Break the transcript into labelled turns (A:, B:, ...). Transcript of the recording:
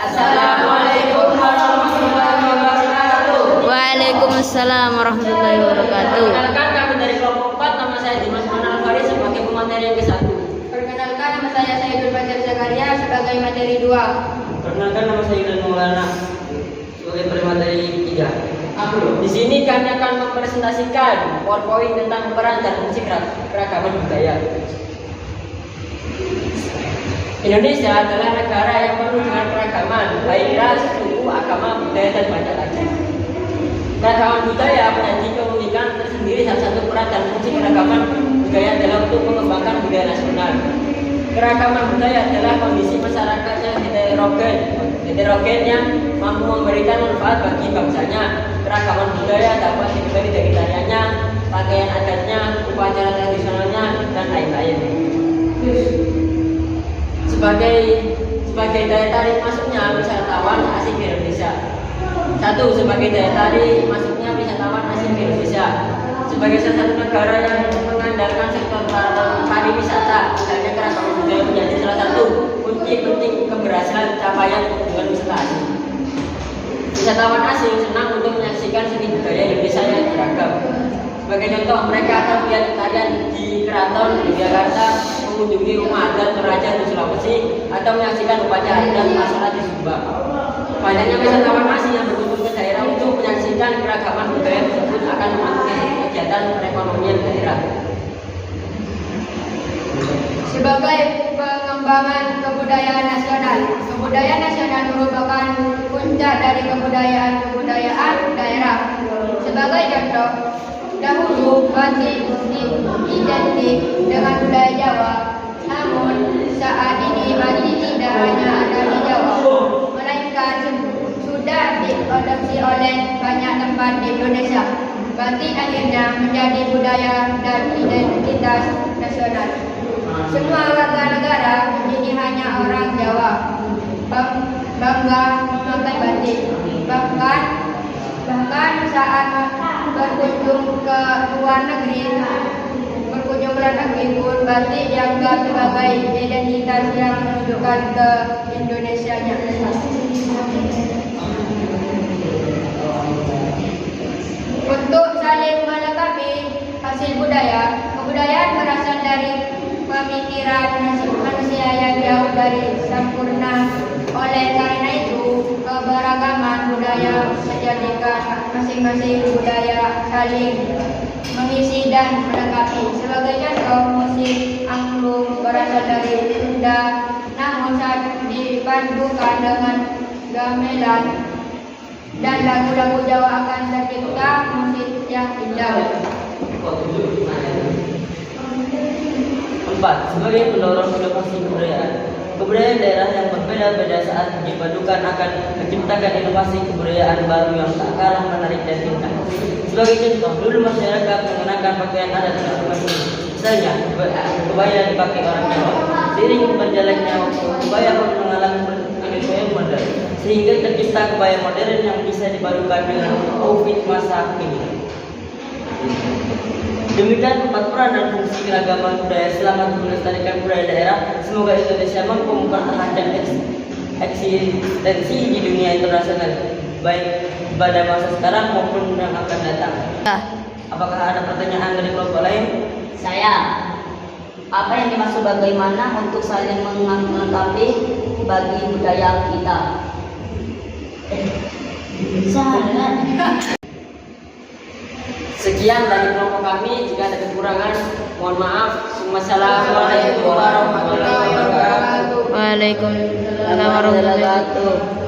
A: Assalamualaikum warahmatullahi wabarakatuh.
B: Waalaikumsalam warahmatullahi wabarakatuh.
A: Perkenalkan, kami dari kelompok 4, nama saya Dimas Manal Faris sebagai pemateri yang ke-1.
C: Perkenalkan, nama saya Sayyidul Fajar Zakaria sebagai materi 2.
D: Perkenalkan, nama saya Yudan Maulana sebagai pemateri 3.
A: Di sini kami akan mempresentasikan PowerPoint tentang peran dan fungsi keragaman budaya. Indonesia adalah negara yang penuh dengan keragaman, baik ras, suku, agama, budaya, dan banyak lagi. Keragaman budaya menjadi keunikan tersendiri. Salah satu peran dan fungsi keragaman budaya adalah untuk mengembangkan budaya nasional. Keragaman budaya adalah kondisi masyarakat yang heterogen yang mampu memberikan manfaat bagi bangsanya. Keragaman budaya dapat dipelajari dari tariannya, pakaian adatnya, upacara tradisionalnya, dan lain-lain. Sebagai daya tarik masuknya wisatawan asing di Indonesia. 1. Sebagai daya tarik masuknya wisatawan asing di Indonesia. Sebagai salah satu negara yang mengandalkan sektor pariwisata, misalnya keragaman budaya menjadi salah satu kunci penting keberhasilan capaian kunjungan wisata asing. Wisatawan asing senang untuk menyaksikan seni budaya Indonesia yang beragam. Sebagai contoh, mereka akan melihat tarian di Keraton Yogyakarta, mengunjungi rumah adat Toraja di Sulawesi, atau menyaksikan upacara adat masyarakat di Sumba. Banyaknya wisatawan asing yang berkunjung ke daerah untuk menyaksikan keragaman budaya tersebut akan membantu kegiatan perekonomian daerah.
C: Sebagai pengembangan kebudayaan nasional, kebudayaan nasional merupakan puncak dari kebudayaan daerah. Sebagai contoh, dahulu batik identik dengan budaya Jawa, namun saat ini batik tidak hanya ada di Jawa, melainkan sudah diadopsi oleh banyak tempat di Indonesia. Batik akhirnya menjadi budaya dan identitas nasional. Semua warga negara, ini hanya orang Jawa, bangga memakai batik. Bahkan saat berkunjung ke luar negeri pun batik dianggap sebagai identitas yang menunjukkan ke Indonesianya. Untuk saling melengkapi hasil budaya, kebudayaan berasal dari pemikiran manusia yang jauh dari sempurna. Oleh karena itu, keberagaman budaya menjadikan masing-masing budaya saling mengisi dan melengkapi. Sebagai contoh, musik angklung berasal dari Sunda, namun saat dipadukan dengan gamelan dan lagu-lagu Jawa akan tercipta musik yang indah.
D: 4. Sebagai pendorong inovasi kebudayaan. Kebudayaan daerah yang berbeda-beda saat dipadukan akan menciptakan inovasi kebudayaan baru yang tak kalah menarik dan indah. Sebagai contoh, dulu masyarakat mengenakan pakaian adat masing-masing. Misalnya, kebaya dipakai orang Jawa. Seiring berjalannya waktu, kebaya pun mengalami penyesuaian modern, sehingga tercipta kebaya modern yang bisa dipadukan dengan outfit masa kini. Demikian 4 peran dan fungsi keragaman budaya selama melestarikan budaya daerah. Semoga Indonesia mampu mempertahankan eksistensi di dunia internasional, baik pada masa sekarang maupun yang akan datang. Apakah ada pertanyaan dari kelompok lain?
B: Saya, apa yang dimaksud bagaimana untuk saling melengkapi bagi budaya kita?
A: Sekian dari kelompok kami. Jika ada kekurangan, mohon maaf. Wassalamualaikum warahmatullahi wabarakatuh.
B: Waalaikumsalam warahmatullahi wabarakatuh.